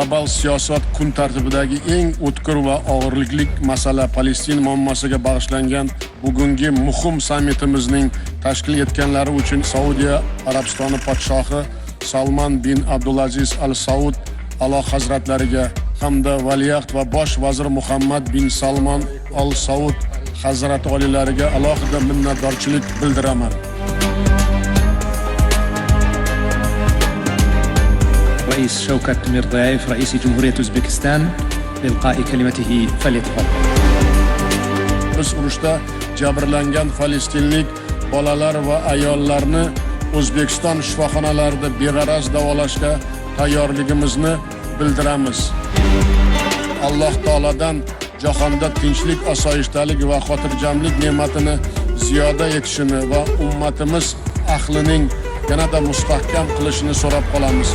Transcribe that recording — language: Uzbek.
global siyosat kun tartibidagi eng o'tkir va og'irlikli masala Palestin muammosiga bag'ishlangan bugungi muhim sammitimizning tashkil etganlari uchun Saudiya Arabistoni podshohi Salman bin Abdulaziz Al Saud Alloh hazratlariga hamda valiahd va bosh vazir Muhammad bin Salman Al Saud hazrat oliylariga alohida minnatdorchilik bildiraman. رئيس شوكت ميردايف رئيس جمهورية أوزبكستان لإلقاء كلمته فليتفضل. Biz urushda jabrlangan falastinlik bolalar va ayollarni O'zbekiston shifoxonalarida beg'araz davolashga tayyorligimizni bildiramiz. Alloh taoladan jahonda tinchlik, osoyishtalik va xotirjamlik ne'matini ziyoda etishini va ummatimiz ahlining yanada mustahkam qilishini so'rab qolamiz.